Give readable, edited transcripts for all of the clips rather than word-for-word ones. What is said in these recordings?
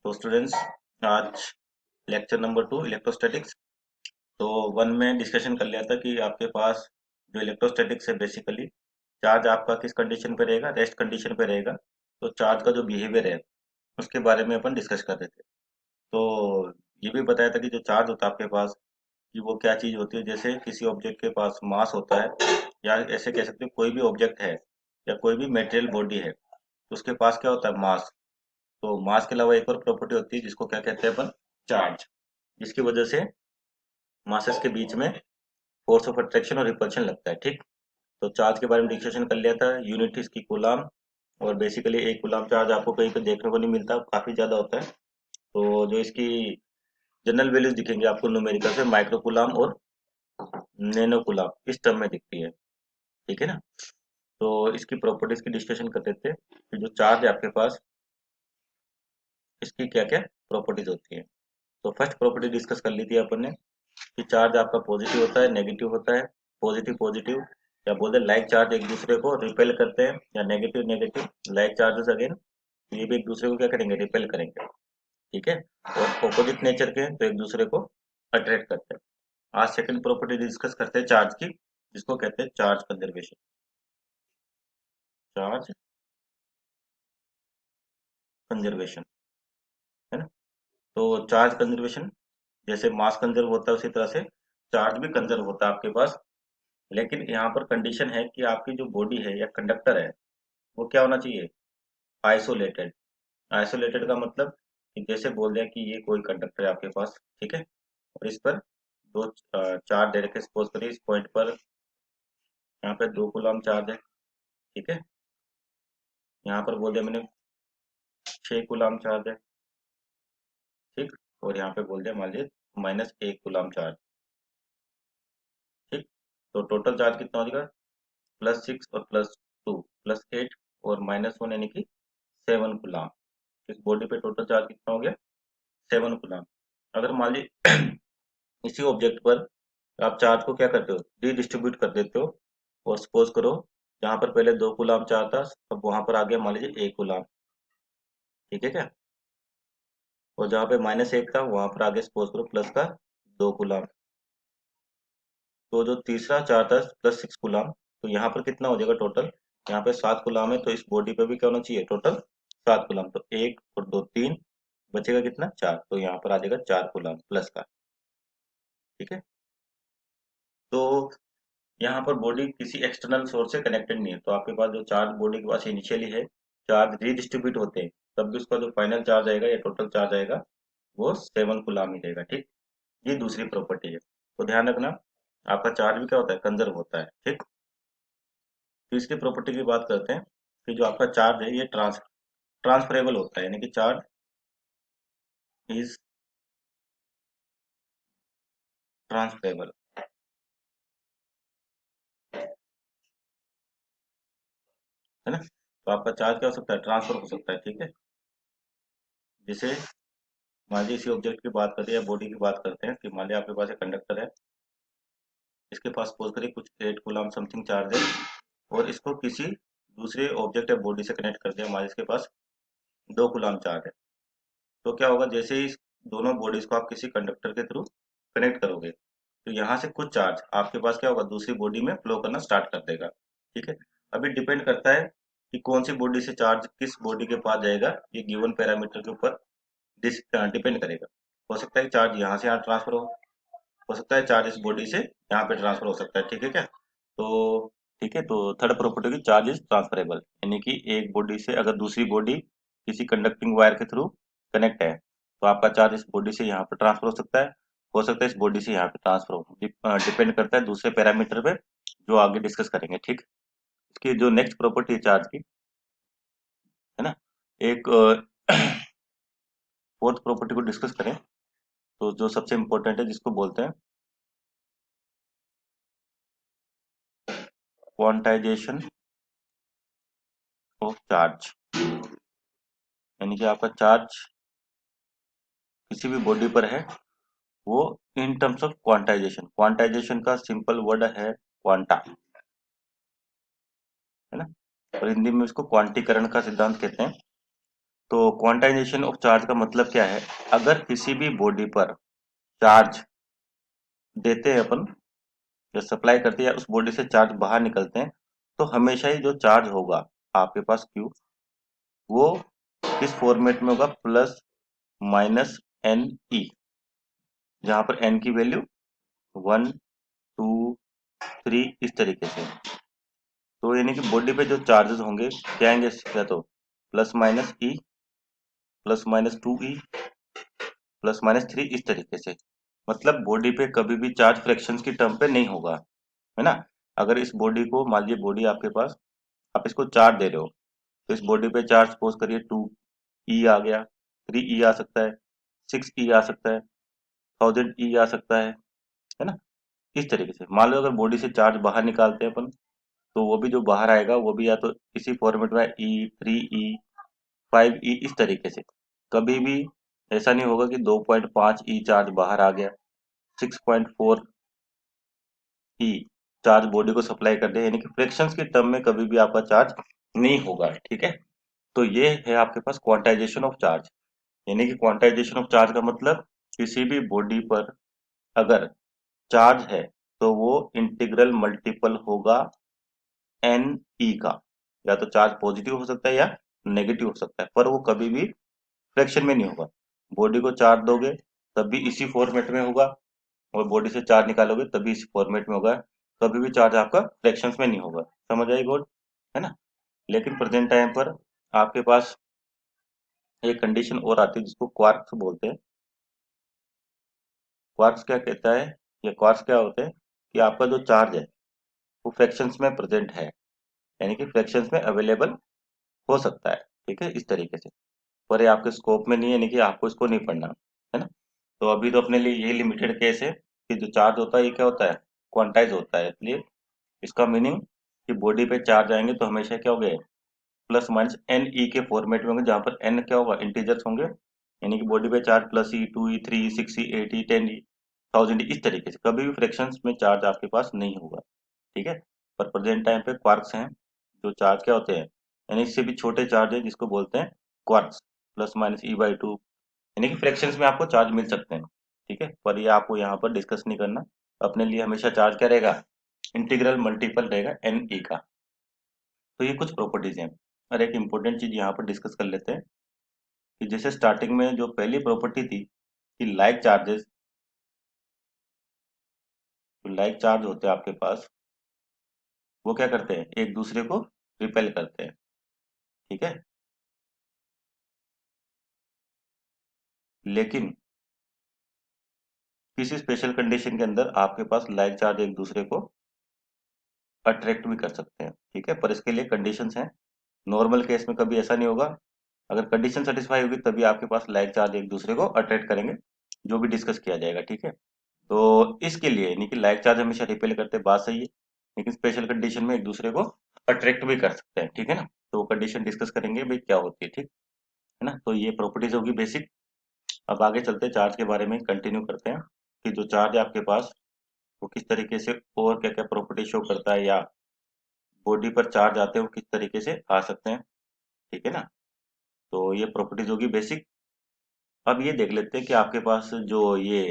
तो स्टूडेंट्स, आज lecture number 2 electrostatics. तो 1 में डिस्कशन कर लिया था कि आपके पास जो इलेक्ट्रोस्टैटिक्स है बेसिकली चार्ज आपका किस कंडीशन पे रहेगा, रेस्ट कंडीशन पे रहेगा। तो चार्ज का जो बिहेवियर है उसके बारे में अपन डिस्कस कर रहे थे। तो ये भी बताया था कि जो चार्ज होता है आपके पास कि वो क्या चीज़ होती है। जैसे किसी ऑब्जेक्ट के पास मास होता है, या ऐसे कह सकते हो कोई भी ऑब्जेक्ट है या कोई भी मेटेरियल बॉडी है तो उसके पास क्या होता है, मास। तो मास के अलावा एक और प्रॉपर्टी होती है जिसको क्या कहते हैं अपन, चार्ज, जिसकी वजह से मासेस के बीच में फोर्स ऑफ अट्रैक्शन और रिपल्शन लगता है। ठीक, तो चार्ज के बारे में डिस्कशन कर लिया था। यूनिट इसकी कूलाम, और बेसिकली एक कूलाम चार्ज आपको कहीं पे देखने को नहीं मिलता, काफी ज्यादा होता है। तो जो इसकी जनरल वैल्यूज दिखेंगे आपको न्यूमेरिकल से, माइक्रो कूलाम और नैनो कूलाम इस टर्म में दिखती है। ठीक है ना। तो इसकी प्रॉपर्टीज की डिस्कशन करते थे कि जो चार्ज है आपके पास इसकी क्या क्या प्रॉपर्टीज होती है। तो फर्स्ट प्रॉपर्टी डिस्कस कर ली थी अपन ने कि चार्ज आपका पॉजिटिव होता है, नेगेटिव होता है। पॉजिटिव पॉजिटिव या बोलते लाइक चार्ज एक दूसरे को रिपेल करते हैं, या negative negative like charges again ये भी एक दूसरे को क्या करेंगे, रिपेल करेंगे। ठीक है। और ऑपोजिट नेचर के हैं तो एक दूसरे को अट्रैक्ट करते हैं। आज सेकंड प्रॉपर्टी डिस्कस करते हैं चार्ज की, जिसको कहते हैं चार्ज कंजर्वेशन। चार्ज कंजर्वेशन, है ना। तो चार्ज कंजर्वेशन, जैसे मास कंजर्व होता है उसी तरह से चार्ज भी कंजर्व होता है आपके पास। लेकिन यहाँ पर कंडीशन है कि आपकी जो बॉडी है या कंडक्टर है वो क्या होना चाहिए, आइसोलेटेड। आइसोलेटेड का मतलब कि जैसे बोल दिया कि ये कोई कंडक्टर है आपके पास, ठीक है, और इस पर दो चार्ज दे रखे, सपोज करिए इस पॉइंट पर यहाँ पे 2 कूलम चार्ज है। ठीक है, यहाँ पर बोल दिया मैंने 6 कूलम चार्ज है। ठीक, और यहाँ पे बोल दिया मान लीजिए -1 कूलम चार्ज। ठीक, तो टोटल चार्ज कितना हो जाएगा, +6 और +2 +8 और -1 यानी कि 7 कूलम। इस बॉडी पे टोटल चार्ज कितना हो गया, 7 कूलम। अगर मान लीजिए इसी ऑब्जेक्ट पर आप चार्ज को क्या करते हो, डिस्ट्रीब्यूट कर देते हो, और सपोज करो जहाँ पर पहले 2 कूलम चार्ज था अब वहां पर आ गया मान लीजिए 1 कूलम। ठीक है क्या, और जहाँ पे -1 था वहां पर आगे सपोज करो प्लस का 2 कूलम। तो जो तीसरा चार्ज था +6 कूलम, तो यहाँ पर कितना हो जाएगा टोटल, यहाँ पे 7 कूलम है तो इस बॉडी पे भी क्या होना चाहिए टोटल 7 कूलम। तो 1 और 2 3, बचेगा कितना 4, तो यहाँ पर आ जाएगा 4 कूलम प्लस का। ठीक है, तो यहाँ पर बॉडी किसी एक्सटर्नल सोर्स से कनेक्टेड नहीं है, तो आपके पास जो चार्ज बॉडी के पास इनिशियली है, चार्ज रीडिस्ट्रीब्यूट होते हैं तब भी उसका जो फाइनल चार्ज आएगा या टोटल चार्ज आएगा वो 7 कूलम ही रहेगा। ठीक, ये दूसरी प्रॉपर्टी है। तो ध्यान रखना, आपका चार्ज भी क्या होता है, कंजर्व होता है। ठीक, तीसरी प्रॉपर्टी की बात करते हैं कि जो आपका चार्ज है ये ट्रांसफरेबल होता है, यानी कि चार्ज इज ट्रांसफरेबल, है ना। तो आपका चार्ज क्या हो सकता है, ट्रांसफर हो सकता है। ठीक है, जैसे मान लीजिए इसी ऑब्जेक्ट की बात करते हैं या बॉडी की बात करते हैं कि मान लीजिए आपके पास एक कंडक्टर है, इसके पास सपोज करिए कुछ 8 कूलम समथिंग चार्ज है, और इसको किसी दूसरे ऑब्जेक्ट या बॉडी से कनेक्ट कर दिया, मान लीजिए इसके पास 2 कूलम चार्ज है। तो क्या होगा, जैसे ही इस दोनों बॉडीज को आप किसी कंडक्टर के थ्रू कनेक्ट करोगे तो यहाँ से कुछ चार्ज आपके पास क्या होगा, दूसरी बॉडी में फ्लो करना स्टार्ट कर देगा। ठीक है, अभी डिपेंड करता है कि कौन सी बॉडी से चार्ज किस बॉडी के पास जाएगा, ये गिवन पैरामीटर के ऊपर डिपेंड करेगा। हो सकता है चार्ज यहाँ से यहाँ ट्रांसफर हो सकता है चार्ज इस बॉडी से यहाँ पे ट्रांसफर हो सकता है। ठीक है क्या, तो ठीक है, तो थर्ड प्रॉपर्टी की चार्ज इज ट्रांसफरेबल, यानी कि एक बॉडी से अगर दूसरी बॉडी किसी कंडक्टिंग वायर के थ्रू कनेक्ट है तो आपका चार्ज इस बॉडी से यहाँ पे ट्रांसफर हो सकता है इस बॉडी से यहाँ पे ट्रांसफर हो, डिपेंड करता है दूसरे पैरामीटर पे जो आगे डिस्कस करेंगे। ठीक, इसकी जो नेक्स्ट प्रॉपर्टी है चार्ज की, है ना, एक फोर्थ प्रॉपर्टी को डिस्कस करें तो जो सबसे इम्पोर्टेंट है जिसको बोलते हैं क्वांटाइजेशन ऑफ चार्ज, यानी कि आपका चार्ज किसी भी बॉडी पर है वो in terms of quantization, quantization का सिंपल वर्ड है क्वांटा, है ना, और हिंदी में इसको क्वांटीकरण का सिद्धांत कहते हैं। तो क्वांटाइजेशन ऑफ चार्ज का मतलब क्या है? अगर किसी भी बॉडी पर चार्ज देते हैं अपन, या सप्लाई करते हैं, या उस बॉडी से चार्ज बाहर निकलते हैं, तो हमेशा ही जो चार्ज होगा आपके पास क्यू, वो किस फॉर्मेट में होगा? प्लस माइनस एन ई, जहां पर एन की वैल्यू 1 2 3 इस तरीके से। तो यानी कि बॉडी पे जो चार्जेस होंगे क्या आएंगे? या तो प्लस माइनस ई, प्लस माइनस 2 ई, प्लस माइनस 3 इस तरीके से। मतलब बॉडी पे कभी भी चार्ज फ्रैक्शंस की टर्म पे नहीं होगा, है ना। अगर इस बॉडी को, मान लीजिए बॉडी आपके पास, आप इसको चार्ज दे रहे हो, तो इस बॉडी पे चार्ज सपोज करिए 2 ई आ गया, 3 ई आ सकता है, 6 ई आ सकता है, 1000 ई आ सकता है ना। इस तरीके से मान लो अगर बॉडी से चार्ज बाहर निकालते हैं अपन, तो वो भी जो बाहर आएगा वो भी या तो इसी फॉर्मेट में E 3 E 5 ई इस तरीके से। कभी भी ऐसा नहीं होगा कि 2.5 ई चार्ज बाहर आ गया, 6.4 ई चार्ज बॉडी को सप्लाई कर दे, यानी कि फ्रैक्शंस के टर्म में कभी भी आपका चार्ज नहीं होगा, ठीक है। तो ये है आपके पास क्वांटाइजेशन ऑफ चार्ज। यानी कि क्वांटाइजेशन ऑफ चार्ज का मतलब किसी भी बॉडी पर अगर चार्ज है तो वो इंटीग्रल मल्टीपल होगा एन ई का। या तो चार्ज पॉजिटिव हो सकता है या नेगेटिव हो सकता है, पर वो कभी भी फ्रैक्शन में नहीं होगा। बॉडी को चार्ज दोगे तब भी इसी फॉर्मेट में होगा, और बॉडी से चार्ज निकालोगे तब भी इसी फॉर्मेट में होगा। कभी भी चार्ज आपका फ्रैक्शंस में नहीं होगा। समझ आई गोड, है ना। लेकिन प्रेजेंट टाइम पर आपके पास एक कंडीशन और आती है जिसको क्वार्क्स बोलते हैं। क्वार्क्स क्या कहता है, या क्वार्क्स क्या होते हैं कि आपका जो चार्ज है वो फ्रैक्शंस में प्रेजेंट है, यानी कि फ्रैक्शंस में अवेलेबल हो सकता है, ठीक है, इस तरीके से। पर ये आपके स्कोप में नहीं है, यानी कि आपको इसको नहीं पढ़ना, है ना। तो अभी तो अपने लिए यही लिमिटेड केस है कि जो चार्ज होता है ये क्या होता है? क्वांटाइज होता है। इसलिए इसका मीनिंग कि बॉडी पे चार्ज आएंगे तो हमेशा क्या होंगे? प्लस माइनस एन ई के फॉर्मेट में होंगे, जहाँ पर एन क्या होगा? इंटीजर्स होंगे। यानी कि बॉडी पे charge +E 2 E 3 E 6 E 8 E 10 E 1000 इस तरीके से। कभी भी फ्रैक्शंस में चार्ज आपके पास नहीं होगा, ठीक है। पर प्रेजेंट टाइम पे क्वार्क्स हैं जो चार्ज क्या होते हैं, यानी इससे भी छोटे चार्ज है जिसको बोलते हैं क्वार्क्स, +-E/2। यानी कि फ्रैक्शंस में आपको चार्ज मिल सकते हैं, ठीक है। पर ये आपको यहाँ पर डिस्कस नहीं करना। अपने लिए हमेशा चार्ज क्या रहेगा? इंटीग्रल मल्टीपल रहेगा एन ई का। तो ये कुछ प्रॉपर्टीज हैं। और एक इम्पोर्टेंट चीज यहाँ पर डिस्कस कर लेते हैं कि जैसे स्टार्टिंग में जो पहली प्रॉपर्टी थी कि लाइक चार्जेस, जो लाइक चार्ज होते हैं आपके पास, वो क्या करते हैं? एक दूसरे को रिपेल करते हैं, ठीक है। लेकिन किसी स्पेशल कंडीशन के अंदर आपके पास लाइक चार्ज एक दूसरे को अट्रैक्ट भी कर सकते हैं, ठीक है। पर इसके लिए कंडीशंस हैं। नॉर्मल केस में कभी ऐसा नहीं होगा। अगर कंडीशन सेटिस्फाई होगी तभी आपके पास लाइक चार्ज एक दूसरे को अट्रैक्ट करेंगे, जो भी डिस्कस किया जाएगा, ठीक है। तो इसके लिए यानी कि लाइक चार्ज हमेशा रिपेल करते हैं, बात सही है। लेकिन स्पेशल कंडीशन में एक दूसरे को अट्रैक्ट भी कर सकते हैं, ठीक है ना। तो कंडीशन डिस्कस करेंगे भाई क्या होती है, ठीक है ना। तो ये प्रॉपर्टीज होगी बेसिक। अब आगे चलते हैं, चार्ज के बारे में कंटिन्यू करते हैं कि जो चार्ज है आपके पास वो किस तरीके से और क्या क्या प्रॉपर्टी शो करता है, या बॉडी पर चार्ज आते हैं वो किस तरीके से आ सकते हैं, ठीक है ना। तो ये प्रॉपर्टीज होगी बेसिक। अब ये देख लेते हैं कि आपके पास जो ये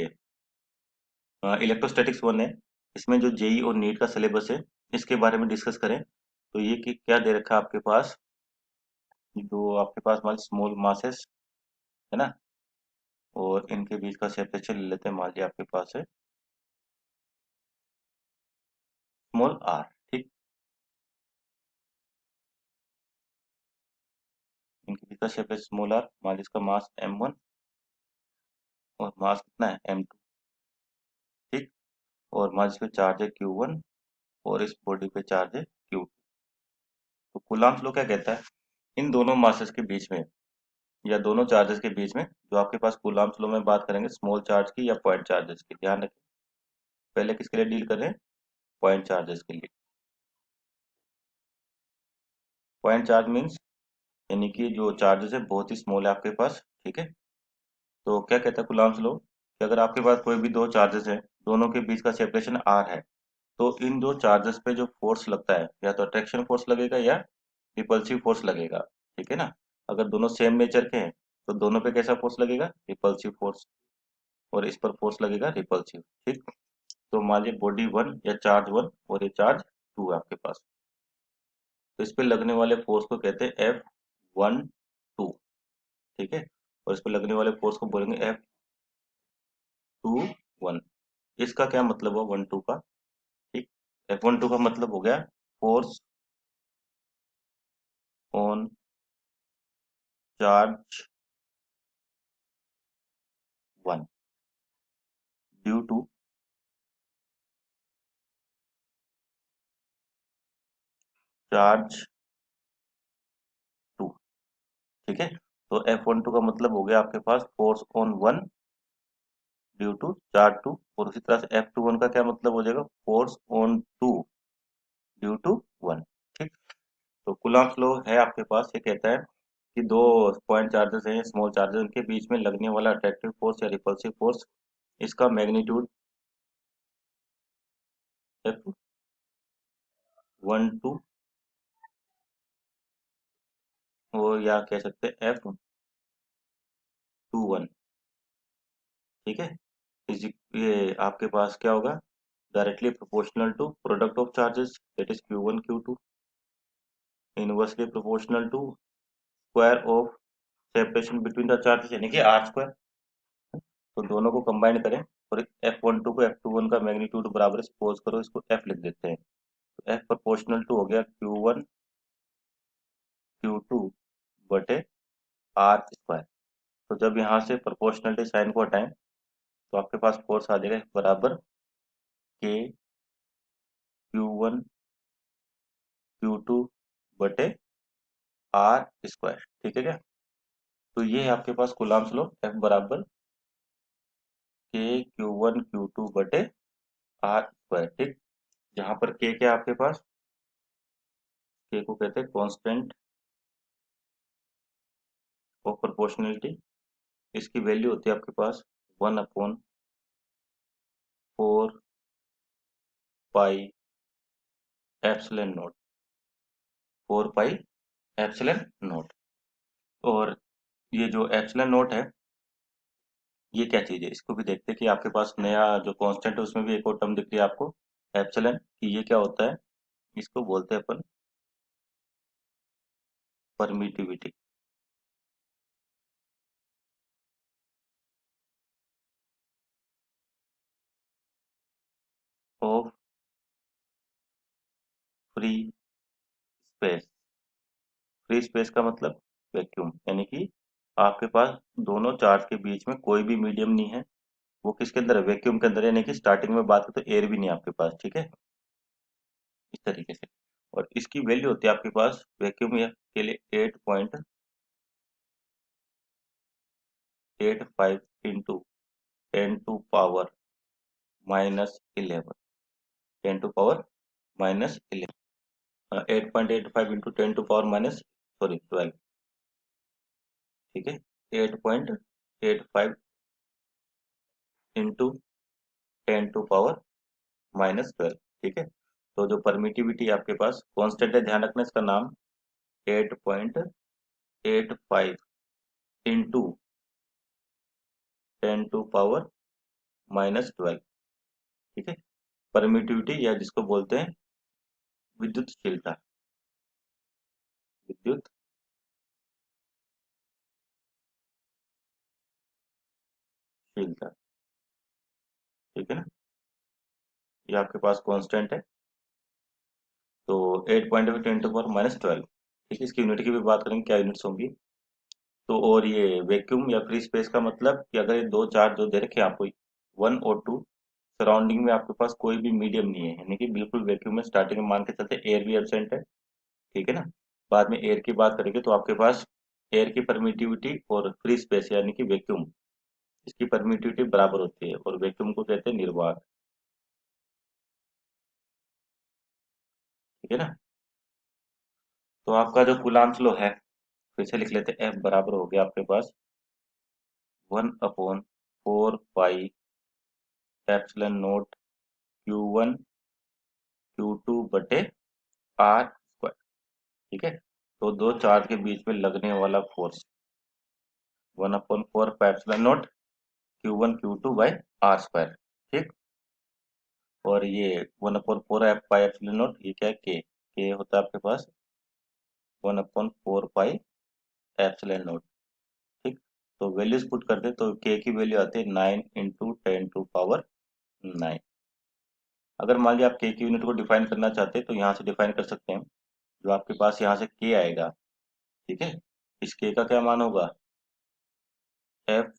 इलेक्ट्रोस्टैटिक्स वन है, इसमें जो जेई और नीट का सिलेबस है इसके बारे में डिस्कस करें। तो ये कि क्या दे रखा है आपके पास, जो आपके पास मान स्मॉल मासेस है ना, और इनके बीच का सेपरेशन ले लेते हैं। मान लिया आपके पास है स्मॉल आर, ठीक। इनके बीच का सेपरेशन स्मॉल आर, मान लीजिए इसका मास m1 और मास कितना है m2, ठीक। और मान लीजिए चार्ज है q1 और इस बॉडी पे चार्ज है q2। तो कूलम्ब्स लॉ क्या कहता है? इन दोनों मासेस के बीच में या दोनों चार्जेस के बीच में, जो आपके पास कूलम्ब्स लॉ में बात करेंगे स्मॉल चार्ज की या पॉइंट चार्जेस की, ध्यान रखें। पहले किसके लिए डील कर रहे हैं? पॉइंट चार्जेस के लिए। पॉइंट चार्ज मीन्स यानी कि जो चार्जेस है बहुत ही स्मॉल है आपके पास, ठीक है। तो क्या कहता है कूलम्ब्स लॉ कि अगर आपके पास कोई भी दो चार्जेस है, दोनों के बीच का सेपरेशन आर है, तो इन दो चार्जेस पे जो फोर्स लगता है या तो अट्रैक्शन फोर्स लगेगा या रिपल्सिव फोर्स लगेगा, ठीक है ना। अगर दोनों सेम नेचर के हैं तो दोनों पे कैसा फोर्स लगेगा, रिपल्सिव फोर्स, और इस पर फोर्स लगेगा रिपल्सिव। ठीक, तो मान लीजिए बॉडी 1 या चार्ज 1 और ये चार्ज 2 है आपके पास, तो इस पे लगने वाले फोर्स को कहते हैं F12। ठीक है, और इस पे लगने वाले फोर्स को बोलेंगे F21। इसका क्या मतलब हुआ 1 2 का। ठीक, F12 का मतलब हो गया force on charge 1 due to charge 2। ठीक है, तो F12 का मतलब हो गया आपके पास force on 1 due to charge 2, और उसी तरह से F21 का क्या मतलब हो जाएगा, फोर्स ऑन 2 ड्यू टू 1। ठीक, तो कूलम्ब्स लॉ है आपके पास, ये कहता है कि दो पॉइंट चार्जेस हैं, स्मॉल चार्जेस, उनके बीच में लगने वाला अट्रैक्टिव फोर्स या रिपल्सिव फोर्स, इसका मैग्नीट्यूड F12 और या कह सकते हैं F21। ठीक है, ये आपके पास क्या होगा, directly proportional to product of charges that is Q1 Q2, inversely proportional to square of separation between the charges यानी कि आर स्क्वायर। तो दोनों को कंबाइन करें और F12 को F21 का मैग्नीट्यूड बराबर सपोज करो, इसको F लिख देते हैं, तो F प्रोपोर्शनल टू हो गया Q1 Q2 बटे आर स्क्वायर। तो जब यहाँ से प्रोपोर्शनलिटी साइन को हटाएं तो आपके पास फोर्स आ जाएगा बराबर के Q1 Q2 बटे आर स्क्वायर। ठीक है क्या, तो ये है आपके पास कूलम्ब्स लॉ, F बराबर के Q1 Q2 बटे आर स्क्वायर। ठीक, जहाँ पर के क्या है आपके पास, के को कहते हैं कांस्टेंट ऑफ प्रोपोर्शनलिटी, इसकी वैल्यू होती है आपके पास 1/4 pi epsilon not, 4 pi epsilon not. और ये जो एप्सिलॉन नॉट है ये क्या चीज़ है, इसको भी देखते हैं कि आपके पास नया जो कांस्टेंट है उसमें भी एक और टर्म दिख रही है आपको, एप्सिलॉन, कि ये क्या होता है, इसको बोलते हैं अपन permittivity of free space. Free space का मतलब वैक्यूम, यानी कि आपके पास दोनों चार्ज के बीच में कोई भी मीडियम नहीं है, वो किसके अंदर है, वैक्यूम के अंदर, यानी कि स्टार्टिंग में बात करें तो एयर भी नहीं है आपके पास। ठीक है, इस तरीके से। और इसकी वैल्यू होती है आपके पास वैक्यूम के लिए 8.85 इंटू 10⁻⁻11, 10⁻⁻11, 8.85 इंटू 10⁻, सॉरी 12। ठीक है, 8.85 इंटू 10⁻⁻12। ठीक है, तो जो परमिटिविटी आपके पास कांस्टेंट है, ध्यान रखना इसका नाम, 8.85 इंटू 10⁻⁻12। ठीक है, परमिटिविटी या जिसको बोलते हैं विद्युतशीलता, विद्युतशीलता। ठीक है ना, ये आपके पास कांस्टेंट है, तो 8.10⁻12। ठीक है, इसकी यूनिट की भी बात करेंगे, क्या यूनिट्स होंगी। तो और ये वैक्यूम या फ्री स्पेस का मतलब कि अगर ये दो चार्ज जो दे रखे हैं आपको 1 और 2, सराउंडिंग में आपके पास कोई भी मीडियम नहीं है, यानी कि बिल्कुल वैक्यूम में, स्टार्टिंग में मान के चलते एयर भी एब्सेंट है। ठीक है ना, बाद में एयर की बात करेंगे तो आपके पास एयर की परमिटिविटी और फ्री स्पेस यानी कि वैक्यूम, इसकी परमिटिविटी बराबर होती है, और वैक्यूम को कहते हैं निर्वात। ठीक है ना, तो आपका जो कूलम्ब्स लॉ है फिर से लिख लेते हैं, एफ बराबर हो गया आपके पास 1/4 pi epsilon naught Q1 Q2 बटे आर स्क्वायर। ठीक है, तो दो चार्ज के बीच में लगने वाला force 1/4 pi epsilon naught Q1 Q2 by r square. ठीक। और ये 1/4 पाई एप्सिलॉन नॉट, ये क्या है, के होता है आपके पास 1/4 पाई एप्सिलॉन नॉट। ठीक। तो वैल्यूज पुट करते तो के की वैल्यू आती है 9 × 10⁻⁹। अगर मान लीजिए आप के की यूनिट को डिफाइन करना चाहते हैं तो यहाँ से डिफाइन कर सकते हैं। जो आपके पास यहाँ से के आएगा, ठीक है, इस के का क्या मान होगा, F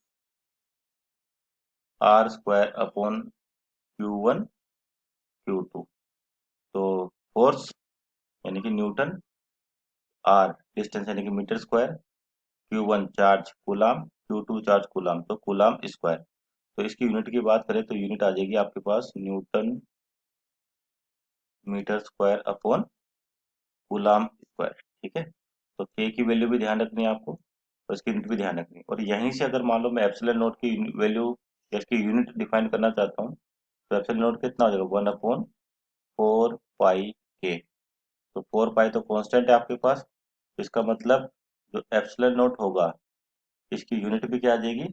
R square upon Q1 Q2। तो फोर्स यानी कि न्यूटन, आर डिस्टेंस यानी कि metre square, Q1 charge coulomb, Q2 charge coulomb, तो कूलाम स्क्वायर। तो इसकी यूनिट की बात करें तो यूनिट आ जाएगी आपके पास newton metre square upon coulomb square. ठीक है। तो के की वैल्यू भी ध्यान रखनी है आपको और इसकी यूनिट भी ध्यान रखनी है। और यहीं से अगर मान लो मैं एप्सिलॉन नोट की वैल्यू या इसकी यूनिट डिफाइन करना चाहता हूँ तो एप्सिलॉन नोट कितना हो जाएगा, 1/4 पाई के। तो 4 पाई तो कांस्टेंट है आपके पास, तो इसका मतलब जो एप्सिलॉन नोट होगा इसकी यूनिट भी क्या आ जाएगी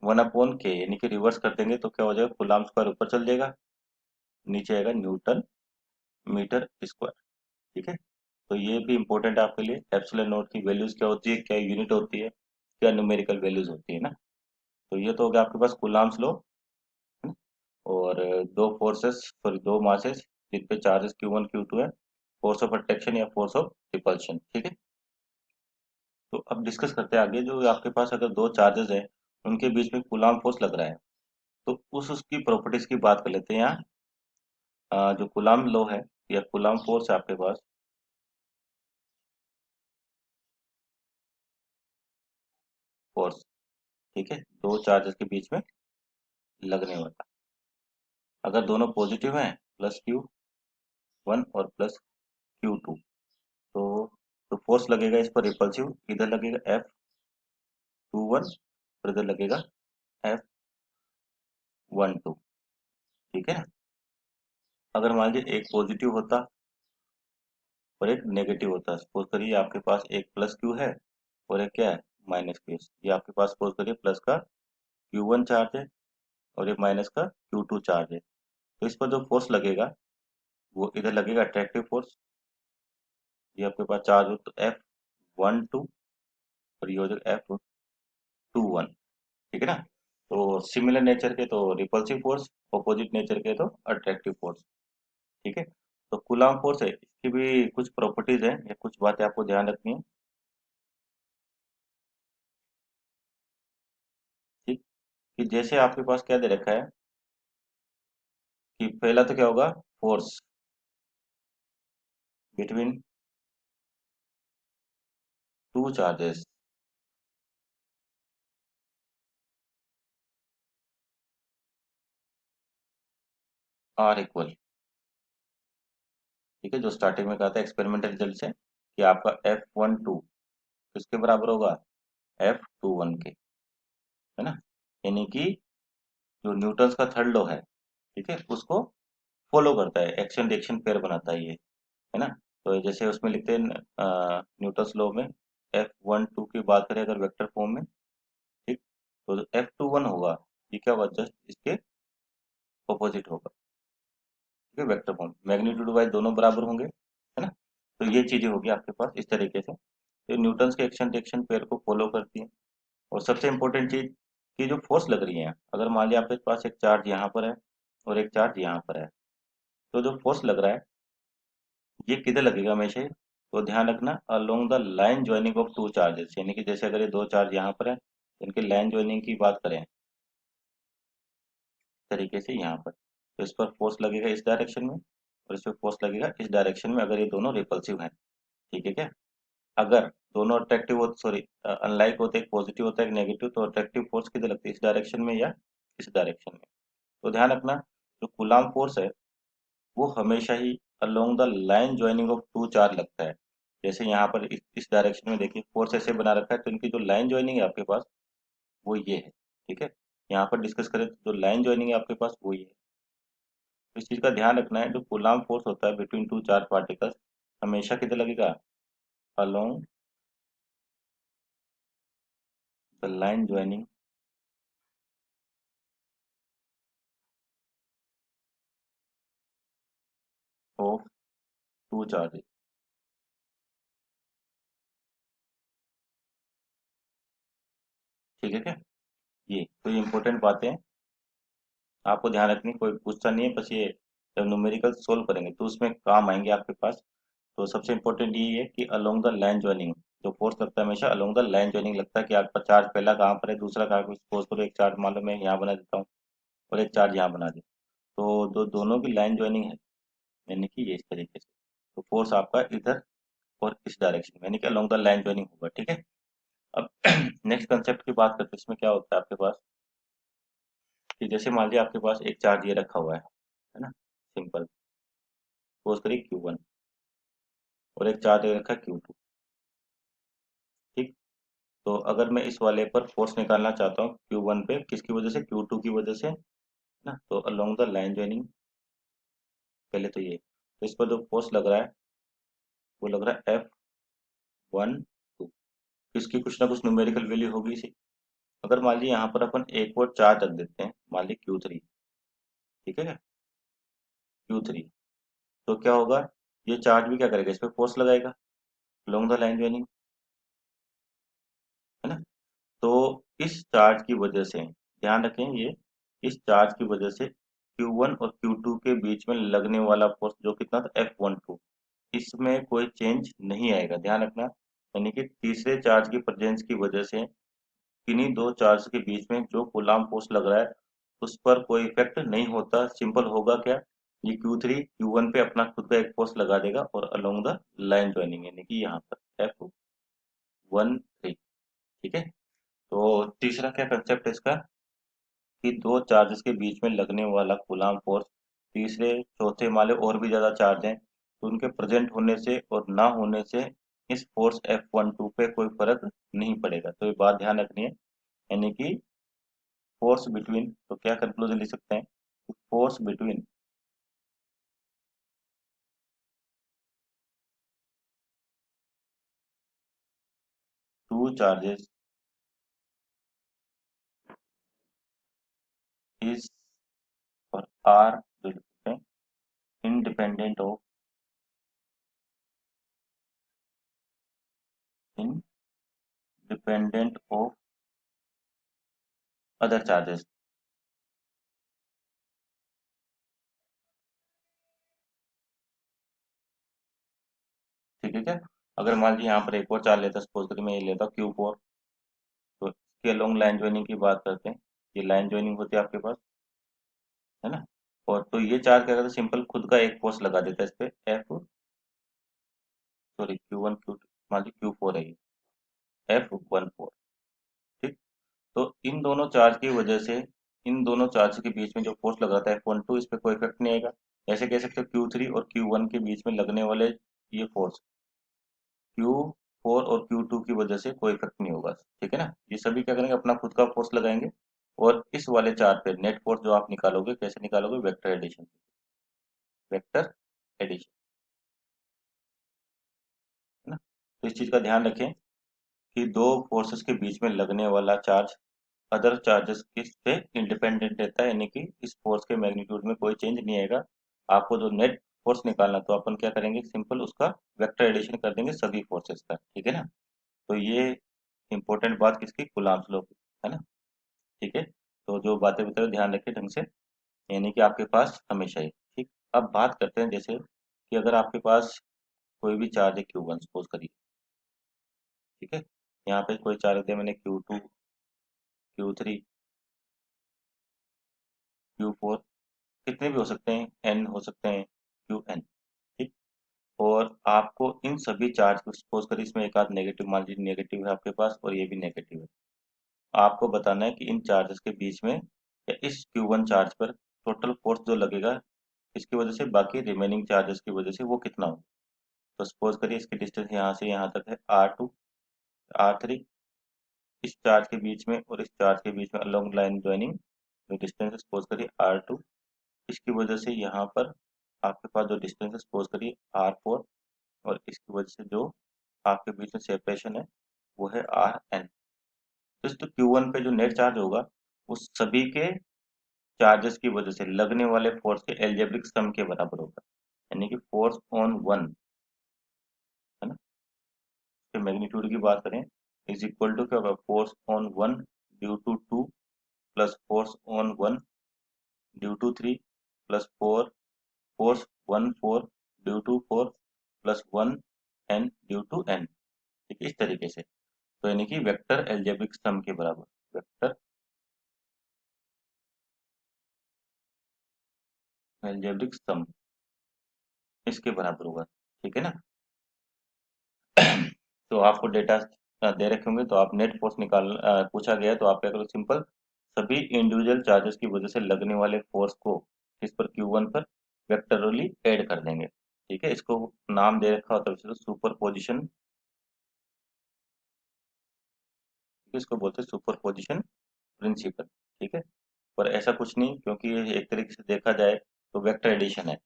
1/के, यानी कि रिवर्स कर देंगे तो क्या हो जाएगा, कूलाम स्क्वायर ऊपर चल जाएगा, नीचे आएगा न्यूटन मीटर स्क्वायर। ठीक है। तो ये भी इंपॉर्टेंट है आपके लिए, एप्सिलॉन नोट की वैल्यूज क्या होती है, क्या यूनिट होती है, क्या न्यूमेरिकल वैल्यूज होती है ना। तो ये तो हो गया आपके पास कूलाम्स लॉ। और दो फोर्सेस सॉरी दो मासेस जिन पे चार्जेस Q1 Q2 है, फोर्स ऑफ अट्रैक्शन या फोर्स ऑफ रिपल्शन। ठीक है। तो अब डिस्कस करते हैं आगे, जो आपके पास अगर दो चार्जेस है उनके बीच में कूलाम फोर्स लग रहा है तो उसकी प्रॉपर्टीज की बात कर लेते हैं यहाँ। जो कूलाम लॉ है या कूलाम फोर्स है आपके पास, फोर्स, ठीक है, दो चार्जेस के बीच में लगने वाला, अगर दोनों पॉजिटिव हैं +Q1 और +Q2, तो जो फोर्स लगेगा इस पर रिपल्सिव इधर लगेगा F21 और इधर लगेगा F12। ठीक है। अगर मान लीजिए एक पॉजिटिव होता और एक नेगेटिव होता, सपोज करिए आपके पास एक +Q है और एक क्या है, -Q। ये आपके पास सपोज करिए प्लस का Q1 चार्ज है और एक माइनस का Q2 चार्ज है। तो इस पर जो फोर्स लगेगा वो इधर लगेगा अट्रैक्टिव फोर्स, ये आपके पास चार्ज हो तो F12 और ये हो जाएगा F21। ठीक है ना। तो सिमिलर नेचर के तो रिपल्सिव फोर्स, अपोजिट नेचर के तो अट्रैक्टिव फोर्स। ठीक है। तो कूलाम फोर्स है, इसकी भी कुछ प्रॉपर्टीज है या कुछ बातें आपको ध्यान रखनी है। ठीक। कि जैसे आपके पास क्या दे रखा है कि पहला तो क्या होगा, force between two charges are equal. ठीक है, जो स्टार्टिंग में कहा था एक्सपेरिमेंटल रिजल्ट से कि आपका F12 किसके बराबर होगा, F21 के, है ना। यानी कि जो न्यूटन्स का थर्ड लॉ है, ठीक है, उसको फॉलो करता है, एक्शन रिएक्शन पेयर बनाता है ये, है ना। तो जैसे उसमें लिखते हैं न्यूटन्स लॉ में F12 की बात करें अगर वेक्टर फॉर्म में, ठीक, तो जो F21 होगा ये क्या होगा, जस्ट इसके ऑपोजिट होगा। ठीक है, वेक्टर फॉर्म मैग्नीट्यूड वाइज दोनों बराबर होंगे, है ना। तो ये चीजें होगी आपके पास इस तरीके से, तो न्यूटन्स के एक्शन रिएक्शन पेयर को फॉलो करती है। और सबसे इंपॉर्टेंट चीज कि जो फोर्स लग रही है, अगर मान लिया आपके पास एक चार्ज यहाँ पर है और एक चार्ज यहाँ पर है, तो जो फोर्स लग रहा है ये किधर लगेगा हमेशा ही? तो ध्यान रखना along the line joining of two charges, यानी कि जैसे अगर ये दो चार्ज यहाँ पर है, इनके लाइन ज्वाइनिंग की बात करें इस तरीके से यहाँ पर, तो इस पर फोर्स लगेगा इस डायरेक्शन में और इस पर फोर्स लगेगा इस डायरेक्शन में, अगर ये दोनों रिपल्सिव हैं। ठीक है क्या। अगर दोनों अट्रैक्टिव हो, सॉरी अनलाइक होते, एक पॉजिटिव होता है एक नेगेटिव, तो अट्रैक्टिव फोर्स किधर लगती है, इस डायरेक्शन में या इस डायरेक्शन में। तो ध्यान रखना जो कूलाम फोर्स है वो हमेशा ही along the line joining of two charge लगता है। जैसे यहाँ पर इस डायरेक्शन में देखिए फोर्स ऐसे बना रखा है, तो इनकी जो लाइन ज्वाइनिंग है आपके पास वो ये है। ठीक है। यहाँ पर डिस्कस करें तो जो लाइन ज्वाइनिंग है आपके पास वो ये है। तो इस चीज का ध्यान रखना है, जो कूलाम फोर्स होता है बिटवीन टू चार्ज पार्टिकल्स हमेशा किधर लगेगा, along the line joining of two charges। ठीक है क्या? ये तो इम्पोर्टेंट बातें हैं, आपको ध्यान रखनी, कोई पूछता नहीं है, बस ये जब न्यूमेरिकल सोल्व करेंगे तो उसमें काम आएंगे आपके पास। तो सबसे इम्पोर्टेंट ये है कि अलोंग द लाइन ज्वाइनिंग, जो फोर्स लगता है हमेशा अलोंग द लाइन ज्वाइनिंग लगता है कि आपका चार्ज पहला कहाँ पर है, दूसरा कहाँ पर। सपोज करो एक चार्ज मान लो मैं यहाँ बना देता हूँ और एक चार्ज यहाँ बना दी, तो दोनों की लाइन ज्वाइनिंग है, यानी कि ये इस तरीके से, तो फोर्स आपका इधर और इस डायरेक्शन में, यानी कि अलोंग द लाइन ज्वाइनिंग होगा। ठीक है। अब नेक्स्ट कंसेप्ट की बात करते हैं। इसमें क्या होता है आपके पास कि जैसे मान लीजिए आपके पास एक चार्ज ये रखा हुआ है ना, सिंपल, सपोज करिए Q1, और एक चार्ज ये रखा है Q2। ठीक। तो अगर मैं इस वाले पर फोर्स निकालना चाहता हूँ Q1 पे, किसकी वजह से, Q2 की वजह से ना, तो अलोंग द लाइन ज्वाइनिंग, पहले तो ये, तो इस पर जो फोर्स लग रहा है वो लग रहा है F12। इसकी कुछ ना कुछ न्यूमेरिकल वैल्यू होगी इसी। अगर मान लीजिए यहाँ पर अपन एक और चार्ज रख देते हैं, मान लीजिए Q3। ठीक है क्या? Q3, तो क्या होगा, ये चार्ज भी क्या करेगा, इस पर फोर्स लगाएगा अलोंग द लाइन ज्वाइनिंग, है ना। तो इस चार्ज की वजह से, ध्यान रखें ये, इस चार्ज की वजह से Q1 और Q2 के बीच में लगने वाला फोर्स जो कितना था, F12, इसमें कोई चेंज नहीं आएगा, ध्यान रखना। यानी कि तीसरे चार्ज की प्रेजेंस की वजह से किन्हीं दो चार्ज के बीच में जो कूलाम फोर्स लग रहा है उस पर कोई इफेक्ट नहीं होता। सिंपल होगा क्या, ये Q3 Q1 पे अपना खुद का एक फोर्स लगा देगा और अलोंग द लाइन ज्वाइनिंग, यानी कि यहाँ पर F13। ठीक है। तो तीसरा क्या कंसेप्ट है इसका कि दो चार्जेस के बीच में लगने वाला कूलाम फोर्स, तीसरे चौथे माले और भी ज्यादा चार्ज हैं तो उनके प्रेजेंट होने से और ना होने से इस फोर्स F12 पे कोई फर्क नहीं पड़ेगा। तो ये बात ध्यान रखनी है, यानी कि फोर्स बिटवीन, तो क्या कंक्लूजन लिख सकते हैं, force between two charges is और आर, जो लिखते हैं, independent of, independent of other charges. ठीक है क्या? अगर मान लीजिए यहाँ पर एक और चार्ज लेता, सपोज करिए मैं ये लेता हूँ Q4, तो इसके लॉन्ग लाइन ज्वाइनिंग की बात करते हैं, ये लाइन ज्वाइनिंग होती है आपके पास, है ना। और तो ये चार्ज क्या करता है, सिंपल खुद का एक फोर्स लगा देता है इस पे, एफ, सॉरी Q1 Q2, मान लीजिए Q4 है ये, F14। ठीक। तो इन दोनों चार्ज की वजह से, इन दोनों चार्ज के बीच में जो फोर्स लगाता है F12, इस पे कोई इफेक्ट नहीं आएगा। ऐसे कह सकते हो Q3 और Q1 के बीच में लगने वाले ये फोर्स Q4 और Q2 की वजह से कोई इफेक्ट नहीं होगा। ठीक है ना, ये सभी क्या करेंगे, अपना खुद का फोर्स लगाएंगे और इस वाले चार्ज पे नेट फोर्स जो आप निकालोगे, कैसे निकालोगे, वेक्टर एडिशन, वेक्टर एडिशन, है ना। तो इस चीज का ध्यान रखें कि दो फोर्सेस के बीच में लगने वाला चार्ज अदर चार्जेस के से इंडिपेंडेंट रहता है, यानी कि इस फोर्स के मैग्नीट्यूड में कोई चेंज नहीं आएगा। आपको जो नेट फोर्स निकालना, तो अपन क्या करेंगे, सिंपल उसका वेक्टर एडिशन कर देंगे सभी फोर्सेस का। ठीक है ना। तो ये इंपॉर्टेंट बात किसकी, कूलम्ब्स लॉ की, है ना। ठीक है। तो जो बातें बता ध्यान रखें ढंग से, यानी कि आपके पास हमेशा ही। ठीक। अब बात करते हैं जैसे कि अगर आपके पास कोई भी चार्ज है Q1, सपोज करिए। ठीक है। यहाँ पे कोई चार्ज है मैंने Q2, Q3, Q4, कितने भी हो सकते हैं, N हो सकते हैं, Qn। ठीक। और आपको इन सभी चार्ज को, सपोज करिए इसमें एक आध नेगेटिव, मान लीजिए नेगेटिव है आपके पास और ये भी नेगेटिव है, आपको बताना है कि इन चार्जेस के बीच में या इस Q1 चार्ज पर टोटल फोर्स जो लगेगा इसकी वजह से बाकी रिमेनिंग चार्जेस की वजह से वो कितना हो। तो सपोज करिए इसकी डिस्टेंस यहाँ से यहाँ तक है R2, R3, इस चार्ज के बीच में और इस चार्ज के बीच में अलोंग लाइन ज्वाइनिंग जो डिस्टेंस सपोज करिए R2, इसकी वजह से यहाँ पर आपके पास जो डिस्टेंस सपोज करिए R4, और इसकी वजह से जो आपके बीच में सेपरेशन है वो है आर एन। तो Q1 पे जो नेट चार्ज होगा उस सभी के चार्जेस की वजह से लगने वाले फोर्स के एल्जेब्रिक सम के बराबर होगा, यानी कि फोर्स ऑन वन, है ना। तो मैग्नीट्यूड की बात करें इज इक्वल टू क्या होगा, force on one due to two plus force on one due to three plus four force one four due to four plus one n due to n. ठीक है, इस तरीके से। तो यानी कि वेक्टर एल्जेब्रिक सम के बराबर, वेक्टर एल्जेब्रिक सम इसके बराबर होगा। ठीक है ना। तो आपको डेटा दे रखे होंगे तो आप नेट फोर्स पूछा गया है तो आप क्या करो, सिंपल सभी इंडिविजुअल चार्जेस की वजह से लगने वाले फोर्स को इस पर Q1 पर वेक्टरली ऐड कर देंगे। ठीक है, इसको नाम दे रखा होता है सुपर पोजिशन, इसको बोलते हैं सुपर पोजिशन प्रिंसिपल। ठीक है, पर ऐसा कुछ नहीं, क्योंकि ये एक तरीके से देखा जाए तो वेक्टर एडिशन है।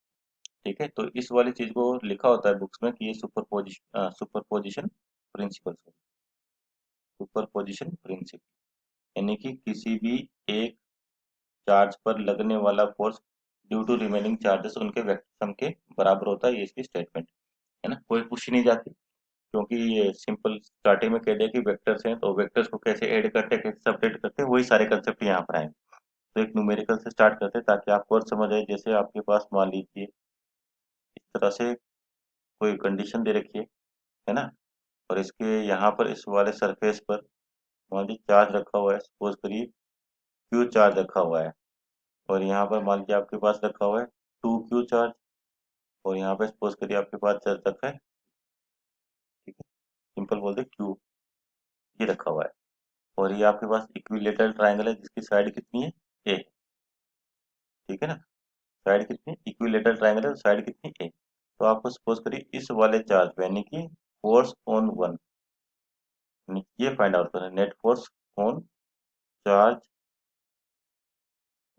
ठीक है, तो इस वाली चीज को लिखा होता है बुक्स में कि ये superposition principle, superposition principle, यानी कि किसी भी एक चार्ज पर लगने वाला force due to remaining charges उनके वेक्टर सम के बराबर होता है, ये इसकी स्टेटमेंट है ना। कोई पूछी नहीं जाती, क्योंकि ये सिंपल स्टार्टिंग में कह दिया कि वेक्टर्स हैं तो वेक्टर्स को कैसे ऐड करते हैं कैसे सेपरेट करते हैं वही सारे कंसेप्ट यहाँ पर आए। तो एक न्यूमेरिकल से स्टार्ट करते हैं ताकि आपको और समझ आए। जैसे आपके पास मान लीजिए इस तरह से कोई कंडीशन दे रखी है ना, और इसके यहाँ पर इस वाले सरफेस पर मान लीजिए चार्ज रखा हुआ है, सपोज करिए क्यू चार्ज रखा हुआ है, और यहाँ पर मान लीजिए आपके पास रखा हुआ है 2Q चार्ज, और यहाँ पे सपोज करिए आपके पास चार्ज रखा है, ठीक है, सिंपल बोलते क्यू, ये रखा हुआ है। और ये आपके पास इक्विलेटरल ट्राइंगल है जिसकी साइड कितनी है, ए। ठीक है ना, साइड कितनी इक्विलेटरल ट्राइंगल है तो साइड कितनी ए। तो आपको सपोज करिए इस वाले चार्ज पे यानी कि फोर्स ऑन वन, ये फाइंड आउट करना है, net force on charge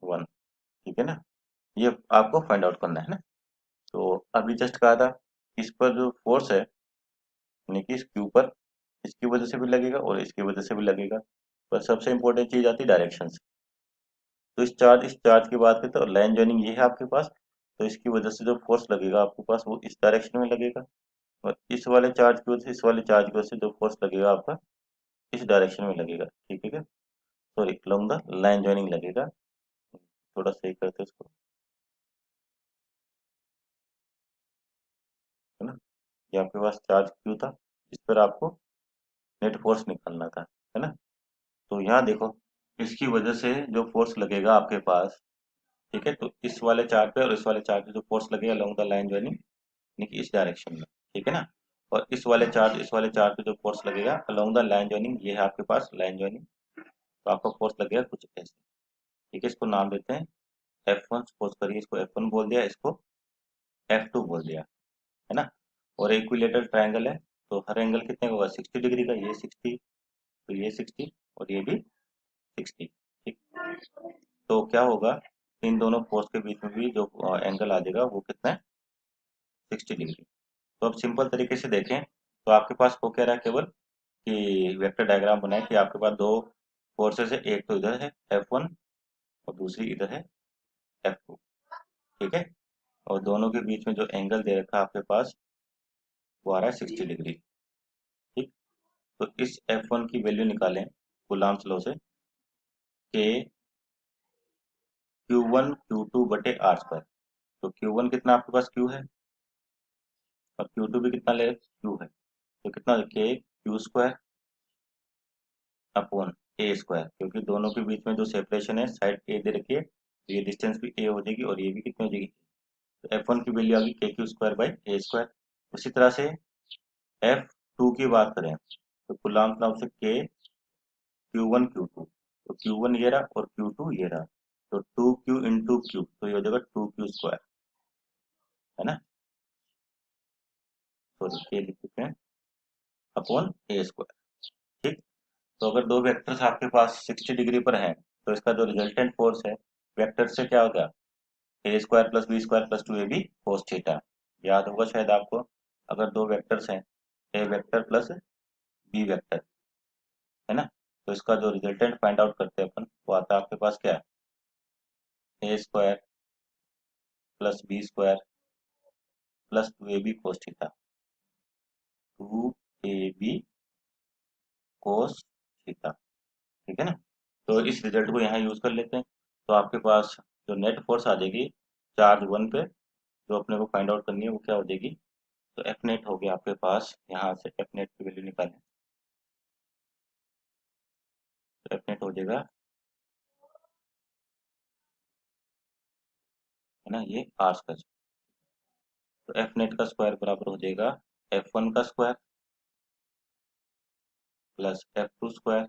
one. ठीक है ना, ये आपको फाइंड आउट करना है ना। तो अभी जस्ट कहा था इस पर जो फोर्स है यानी कि इसके ऊपर इसकी वजह से भी लगेगा और इसकी वजह से भी लगेगा, पर सबसे इंपॉर्टेंट चीज आती है डायरेक्शन से। तो इस चार्ज की बात करें तो लाइन जॉइनिंग ये है आपके पास, तो इसकी वजह से जो फोर्स लगेगा आपके पास वो इस डायरेक्शन में लगेगा, और इस वाले चार्ज की वजह से इस वाले चार्ज की वजह से जो फोर्स लगेगा आपका इस डायरेक्शन में लगेगा। ठीक है क्या, sorry along the line joining लगेगा। थोड़ा सही करते हैं इसको, है ना। ये आपके पास चार्ज क्यू था, इस पर आपको नेट फोर्स निकालना था, है ना। तो यहाँ देखो इसकी वजह से जो फोर्स लगेगा आपके पास, ठीक है, तो इस वाले चार्ज पे और इस वाले चार्ज पे जो फोर्स लगेगा अलोंग द लाइन जॉइनिंग यानी कि इस डायरेक्शन में। ठीक है ना, और इस वाले चार्ज पे जो फोर्स लगेगा अलोंग द लाइन जॉइनिंग, ये है आपके पास लाइन जॉइनिंग, तो आपका फोर्स लगेगा कुछ ऐसे। ठीक है, इसको नाम देते हैं F1, सपोज करिए इसको F1 बोल दिया, इसको F2 बोल दिया, है ना। और इक्विलेटरल ट्रायंगल है तो हर एंगल कितने का होगा, 60 डिग्री का, ये 60, तो ये 60 और ये भी 60। ठीक, तो क्या होगा, इन दोनों फोर्स के बीच में भी जो एंगल आ जाएगा वो कितना है, 60 डिग्री। तो अब सिंपल तरीके से देखें तो आपके पास हो क्या रहा है, केवल कि वेक्टर डायग्राम बनाए कि आपके पास दो फोर्सेस है, एक तो इधर है F1 और दूसरी इधर है F2। ठीक है, और दोनों के बीच में जो एंगल दे रखा है आपके पास वो आ रहा है 60 डिग्री। ठीक, तो इस F1 की वैल्यू निकालें कूलम्ब्स लॉ से, कि Q1 Q2 बटे आर स्क्वायर। तो Q1 कितना आपके पास Q है और Q2 भी कितना ले Q है, तो कितना के Q square upon A square, क्योंकि दोनों के बीच में जो सेपरेशन है साइड ए दे रखी है तो ये डिस्टेंस भी ए हो जाएगी और ये भी कितनी हो जाएगी। तो F1 की वैल्यू आ गई के Q square by A square. उसी तरह से F2 की बात करें तो कूलम्ब लॉ से के Q1 Q2, तो Q1 ये रहा और Q2 ये रहा, तो 2Q इंटू क्यू, तो ये हो जाएगा 2Q स्क्वायर, है ना। सॉरी के लिख चुके हैं अपॉन ए स्क्वायर। ठीक, तो अगर दो वेक्टर्स आपके पास 60 डिग्री पर हैं तो इसका जो रिजल्टेंट फोर्स है वेक्टर से क्या होगा, A square plus B square plus 2ab cos theta. याद होगा शायद आपको, अगर दो वेक्टर्स हैं A vector plus B vector, है ना। तो इसका जो रिजल्टेंट फाइंड आउट करते हैं अपन, वो आता है आपके पास क्या, A square plus B square plus 2ab cos theta, 2ab cos theta, ठीक है ना। तो इस रिजल्ट को यहाँ यूज कर लेते हैं। तो आपके पास जो नेट फोर्स आ जाएगी चार्ज वन पे, जो अपने को फाइंड आउट करनी है, वो क्या हो जाएगी, तो एफ नेट हो गया आपके पास, यहाँ से एफ नेट की वैल्यू निकालें, तो एफ नेट हो जाएगा, है ना, ये आर स्क्वायर। तो एफ नेट का स्क्वायर बराबर हो जाएगा एफ वन का square plus F two square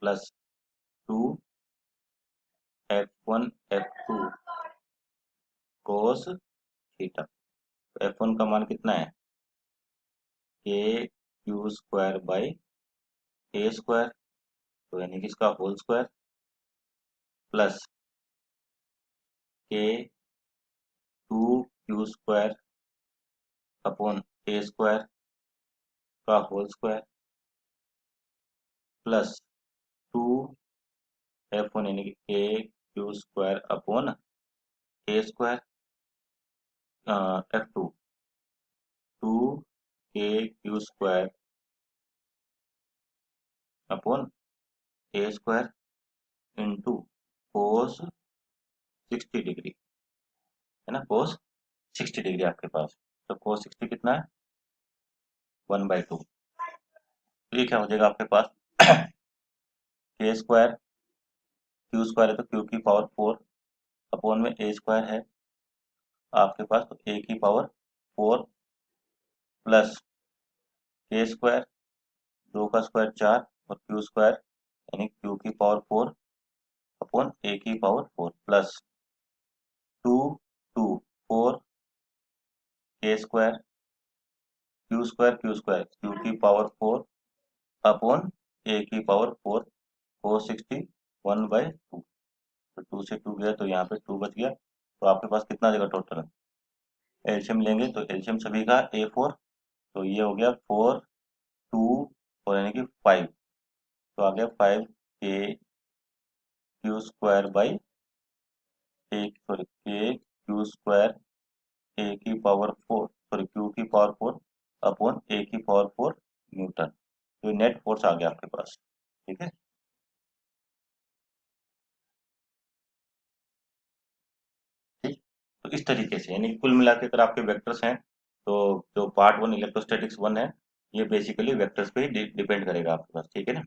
plus two F one F two cos theta. F one का मान कितना है, K Q square by A square, तो यानी कि इसका whole square plus K two Q square upon A square का whole square plus two F one यानी कि K Q square upon A square F two, to के Q square upon A square into cos 60 degree, है ना, कोस 60 degree आपके पास। तो कोस 60 कितना है, 1/2। तो ये क्या हो जाएगा आपके पास, के स्क्वायर क्यू स्क्वायर है तो क्यू की पावर 4 अपॉन में ए स्क्वायर है आपके पास, तो ए की पावर 4 प्लस के स्क्वायर, दो का स्क्वायर 4 और क्यू स्क्वायर यानी क्यू की पावर 4 अपॉन ए की पावर 4 प्लस टू टू 4 के स्क्वायर क्यू की पावर 4 अपॉन ए की पावर 4, 460 1/2। तो 2 से 2 गया तो यहाँ पे 2 बच गया। तो आपके पास कितना आ जाएगा टोटल, एलसीएम लेंगे तो एलसीएम सभी का A4, तो ये हो गया 4 2 और यानी कि 5, तो आ गया 5 के क्यू स्क्वायर बाई के क्यू स्क्वायर ए की पावर 4 क्यू की पावर 4 अपॉन ए की पावर 4 न्यूटन। तो नेट फोर्स आ गया आपके पास, ठीक है। ठीक, तो इस तरीके से यानी कि कुल मिला के अगर आपके वेक्टर्स हैं, तो जो पार्ट वन इलेक्ट्रोस्टैटिक्स वन है, ये बेसिकली वेक्टर्स पे ही डिपेंड करेगा आपके पास, ठीक है ना।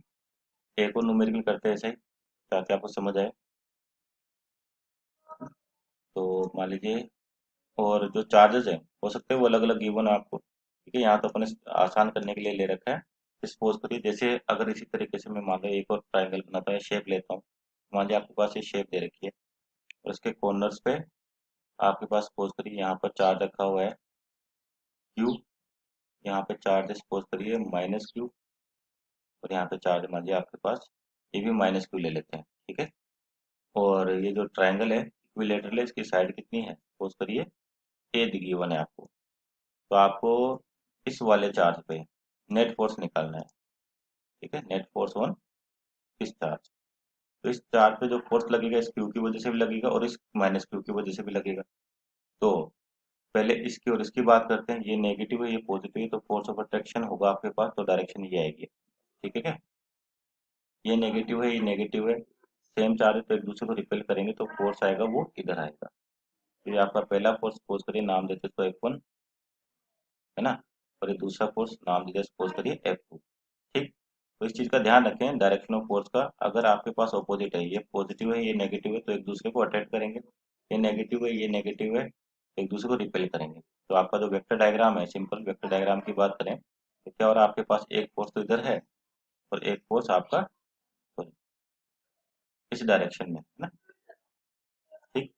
एक और न्यूमेरिकल करते हैं ऐसे ही, ताकि आपको समझ आए। तो मान लीजिए, और जो चार्जेस हैं हो सकते हैं वो अलग अलग गिवन है आपको, ठीक है। यहाँ तो अपने आसान करने के लिए ले रखा है। सपोज करिए, जैसे अगर इसी तरीके से मैं मान लो एक और ट्राइंगल बनाता है, शेप लेता हूँ। मान लीजिए आपके पास ये शेप दे रखी है और इसके कॉर्नर्स पे आपके पास सपोज करिए यहाँ पर चार्ज रखा हुआ है क्यू, यहाँ पे चार्ज सपोज करिए -q, और यहाँ पे चार्ज मान लीजिए आपके पास ये भी -q ले लेते हैं, ठीक है। और ये जो ट्राइंगल है इक्विलेटरल है, इसकी साइड कितनी है, सपोज करिए ए दी गिवन है आपको। तो आपको इस वाले चार्ज पे नेट फोर्स निकालना है, ठीक है, नेट फोर्स ऑन इस चार्ज। तो इस चार्ज पे जो फोर्स लगेगा इस क्यू की वजह से भी लगेगा और इस -q की वजह से भी लगेगा। तो पहले इसकी और इसकी बात करते हैं, ये नेगेटिव है ये पॉजिटिव है, तो फोर्स ऑफ अट्रैक्शन होगा आपके पास, तो डायरेक्शन ये आएगी, ठीक है क्या। ये नेगेटिव है ये नेगेटिव है, सेम चार्ज तो एक दूसरे को रिपेल करेंगे तो फोर्स आएगा वो इधर आएगा। तो ये आपका पहला फोर्स सपोज करिए नाम देते तो F1, है ना, और ये दूसरा फोर्स नाम दीजिए सपोज करिए F2, ठीक। तो इस चीज़ का ध्यान रखें डायरेक्शन ऑफ फोर्स का, अगर आपके पास ऑपोजिट है, ये पॉजिटिव है ये नेगेटिव है, तो एक दूसरे को अट्रैक्ट करेंगे, ये नेगेटिव है ये नेगेटिव है, एक दूसरे को रिपेल करेंगे। तो आपका जो वेक्टर डायग्राम है, सिंपल वेक्टर डायग्राम की बात करें तो क्या हो रहा है, आपके पास एक फोर्स तो इधर है और एक फोर्स आपका इस डायरेक्शन में, है ना, ठीक।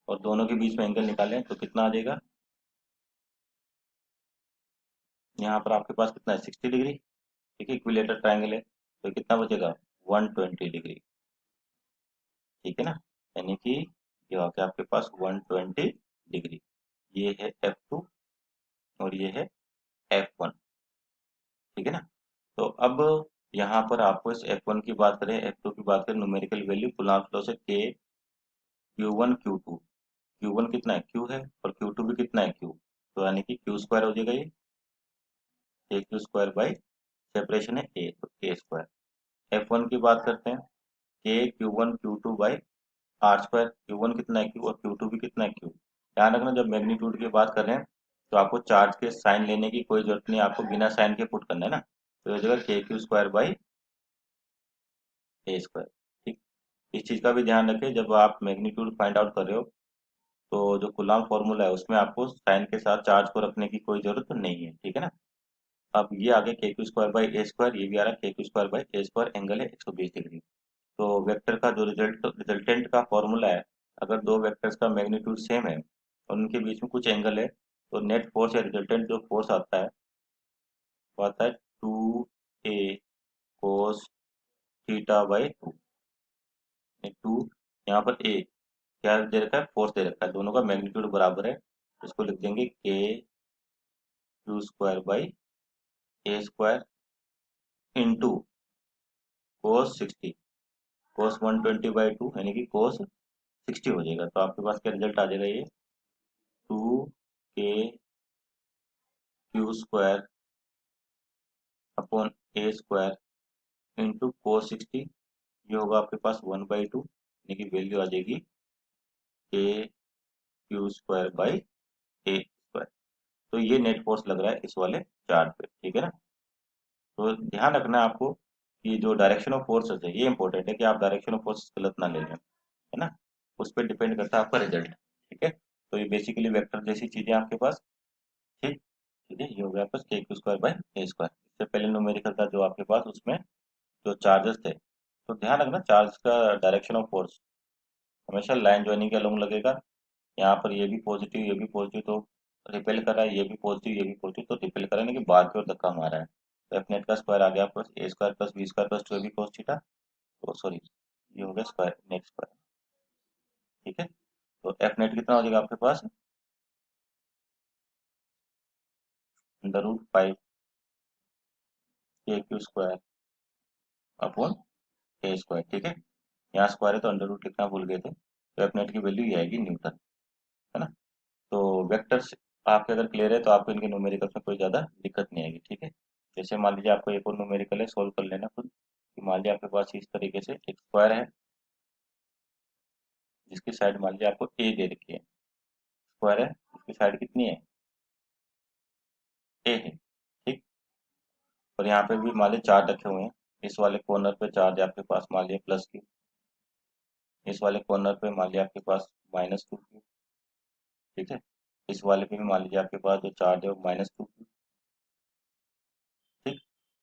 और दोनों के बीच में एंगल निकालें तो कितना आ जाएगा, यहाँ पर आपके पास कितना है 60 डिग्री, ठीक है, इक्विलेटर ट्राइंगल है तो कितना बचेगा 120 डिग्री, ठीक है ना। यानी कि ये हो गया आपके पास 120 डिग्री, ये है F2 और ये है F1, ठीक है ना। तो अब यहाँ पर आपको इस F1 की बात करें, F2 की बात करें, न्यूमेरिकल वैल्यू कूलम्ब लॉ से K Q1 Q2, Q1 कितना है Q है और Q2 भी कितना है Q, तो यानी कि Q स्क्वायर हो जाएगा ये, ए क्यू स्क्वायर बाई सेपरेशन है ए, तो ए स्क्वायर। F1 की बात करते हैं, K Q1 Q2 by r square, Q1 कितना है Q और Q2 भी कितना है Q। ध्यान रखना जब मैग्नीट्यूड की बात कर रहे हैं तो आपको चार्ज के साइन लेने की कोई जरूरत नहीं, आपको बिना साइन के पुट करना है ना, तो ये जगह के Q square by A square. ठीक, इस चीज़ का भी ध्यान रखें जब आप मैग्नीट्यूड फाइंड आउट कर रहे हो, तो जो कूलम्ब फॉर्मूला है उसमें आपको साइन के साथ चार्ज को रखने की कोई जरूरत नहीं है, ठीक है ना। अब ये आ गया के Q square by A square, ये भी आ रहा है K Q square by A square, angle है 120 डिग्री। तो वेक्टर का जो रिजल्टेंट का फॉर्मूला है, अगर दो वेक्टर्स का मैग्नीट्यूड सेम है और उनके बीच में कुछ एंगल है, तो नेट फोर्स या रिजल्टेंट जो फोर्स आता है वो आता है 2a cos theta by two. Two, यहाँ पर ए क्या दे रखा है, फोर्स दे रखा है, दोनों का मैग्नीट्यूड बराबर है, इसको लिख देंगे के Q square by A square into cos 60, कोस 120/2 यानी कि कोस 60 हो जाएगा। तो आपके पास क्या रिजल्ट आ जाएगा, ये 2 के Q square upon A square into cos 60, ये होगा आपके पास 1/2, यानी कि वैल्यू आ जाएगी के Q square by A square. तो ये नेट फोर्स लग रहा है इस वाले चार्ट पे, ठीक है ना। तो ध्यान रखना है आपको कि जो डायरेक्शन ऑफ फोर्सेस है, ये इंपॉर्टेंट है कि आप डायरेक्शन ऑफ फोर्स गलत ना ले लें, है ना, उस पर डिपेंड करता है आपका रिजल्ट, ठीक है। तो ये बेसिकली वेक्टर जैसी चीजें आपके पास, ठीक, ठीक है, ये हो गया आपका के Q square by A square. इससे पहले न्यूमेरिकल था जो आपके पास, उसमें जो चार्जेस थे, तो ध्यान रखना चार्ज का डायरेक्शन ऑफ फोर्स हमेशा लाइन ज्वाइनिंग के अलोंग लगेगा। यहाँ पर ये भी पॉजिटिव, तो रिपेल कर रहा है, ये भी पॉजिटिव, तो रिपेल कर रहा है, यानी कि बाहर की ओर धक्का मार रहा है। तो एफ नेट का स्क्वायर आ गया plus A square plus B square plus 2 B cos theta, तो सॉरी ये हो गया स्क्वायर नेट स्क्वायर, ठीक है। तो एफ नेट कितना हो जाएगा आपके पास, अंडर रूट 5 के Q square upon A square, ठीक है। यहाँ स्क्वायर है तो अंडर रूट लिखना भूल गए थे, तो एफ नेट की वैल्यू ये आएगी न्यूटन, है ना। तो वेक्टर्स आपके अगर क्लियर है तो आपको इनके न्यूमेरिकल्स में कोई ज़्यादा दिक्कत नहीं आएगी, ठीक है। जैसे मान लीजिए आपको एक और न्यूमेरिकल है, सोल्व कर लेना खुद, कि मान लीजिए आपके पास इस तरीके से एक स्क्वायर है जिसकी साइड मान लीजिए आपको ए दे रखी है, स्क्वायर है जिसकी साइड कितनी है ए है, ठीक। और यहाँ पे भी मान लीजिए चार्ज रखे हुए हैं, इस वाले कॉर्नर पे चार्ज है आपके पास मान लीजिए +Q, इस वाले कॉर्नर पे मान लीजिए आपके पास -2Q, ठीक है। इस वाले पे भी मान लीजिए आपके पास जो चार्ज है वो -2Q, ठीक।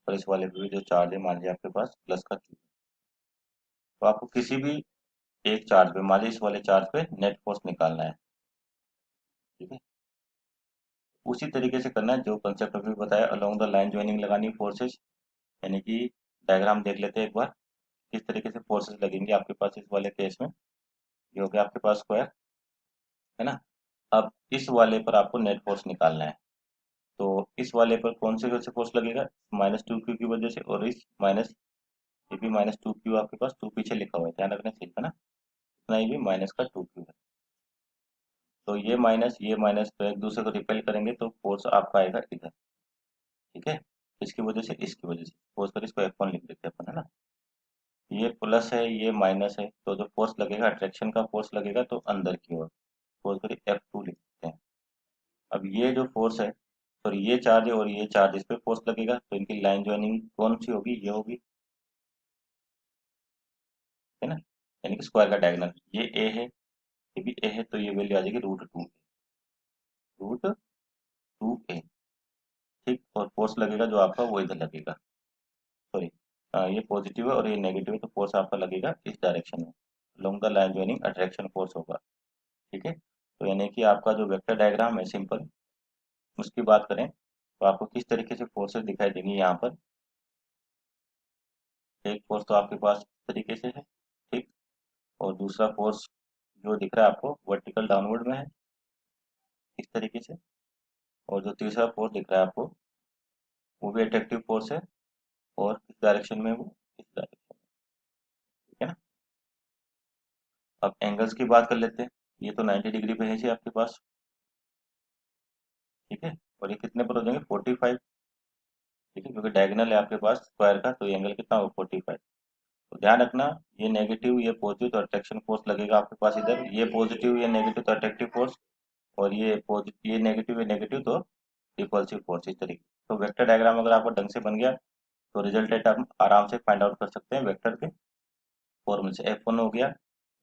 और इस वाले पे भी जो चार्ज है मान लीजिए आपके पास प्लस का Q। तो आपको किसी भी एक चार्ज पे मान लीजिए इस वाले चार्ज पे नेट फोर्स निकालना है, ठीक है। उसी तरीके से करना है जो कंसेप्ट अभी बताया, अलोंग द लाइन ज्वाइनिंग लगानी फोर्सेस, यानी कि डायग्राम देख लेते हैं एक बार किस तरीके से फोर्सेस लगेंगे आपके पास इस वाले केस में। ये हो गया आपके पास स्क्वायर, है ना। अब इस वाले पर आपको नेट फोर्स निकालना है, तो इस वाले पर कौन से फोर्स लगेगा, -2Q की वजह से, और इस माइनस, ये भी -2Q आपके पास, 2 पीछे लिखा हुआ है ध्यान रखना सिर्फ, है ना, इतना ये भी माइनस का 2Q है। तो ये माइनस तो एक दूसरे को रिपेल करेंगे तो फोर्स आपका आएगा इधर, ठीक है। इसकी वजह से इसकी वजह से फोर्स कर इसको F1 लिख देते हैं अपन, है ना। ये प्लस है ये माइनस है, तो जो फोर्स लगेगा अट्रैक्शन का फोर्स लगेगा तो अंदर की ओर, फोर्स करिए F2 लिख देते हैं। अब ये जो फोर्स है, सॉरी ये चार्ज है और ये चार्ज, इस पे फोर्स लगेगा, तो इनकी लाइन ज्वाइनिंग कौन सी होगी, ये होगी, है ना, यानी कि स्क्वायर का डायगोनल, ये ए है ये भी ए है, तो ये वैल्यू आ जाएगी √2, √2a, ठीक। और फोर्स लगेगा जो आपका वो इधर लगेगा, सॉरी ये पॉजिटिव है और ये नेगेटिव है, तो फोर्स आपका लगेगा इस डायरेक्शन में, long the line joining attraction force होगा, ठीक है। तो यानी कि आपका जो वेक्टर डायग्राम है सिंपल, उसकी बात करें तो आपको किस तरीके से फोर्सेस दिखाई देंगी यहाँ पर। एक फोर्स तो आपके पास इस तरीके से है, ठीक। और दूसरा फोर्स जो दिख रहा है आपको वर्टिकल डाउनवर्ड में है इस तरीके से, और जो तीसरा फोर्स दिख रहा है आपको वो भी अट्रैक्टिव फोर्स है, और इस डायरेक्शन में वो इस डायरेक्शन, ठीक है ना। अब एंगल्स की बात कर लेते हैं। ये तो 90 डिग्री पे है जी आपके पास, ठीक है। और ये कितने पर हो जाएंगे, 45, ठीक है, क्योंकि डायगोनल है आपके पास स्क्वायर का, तो ये एंगल कितना होगा, 45। तो ध्यान रखना, ये नेगेटिव ये पॉजिटिव, तो अट्रैक्शन फोर्स लगेगा आपके पास इधर, ये पॉजिटिव ये नेगेटिव तो अट्रैक्टिव फोर्स, और ये पॉजिटिव ये नेगेटिव तो रिपल्सिव फोर्स, इस तरीके। तो वेक्टर डायग्राम अगर आपका ढंग से बन गया, तो रिजल्टेंट आप आराम से फाइंड आउट कर सकते हैं वेक्टर के फॉर्मूले से। F1 हो गया,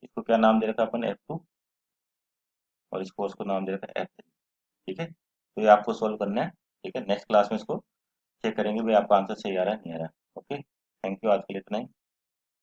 इसको क्या नाम दे रखा अपन, F2, और इस फोर्स को नाम दे रखा है F3, ठीक है। तो ये आपको सोल्व करना है, ठीक है। नेक्स्ट क्लास में इसको चेक करेंगे भाई आपका आंसर सही आ रहा है नहीं आ रहा है। ओके, थैंक यू, आज के लिए इतना ही।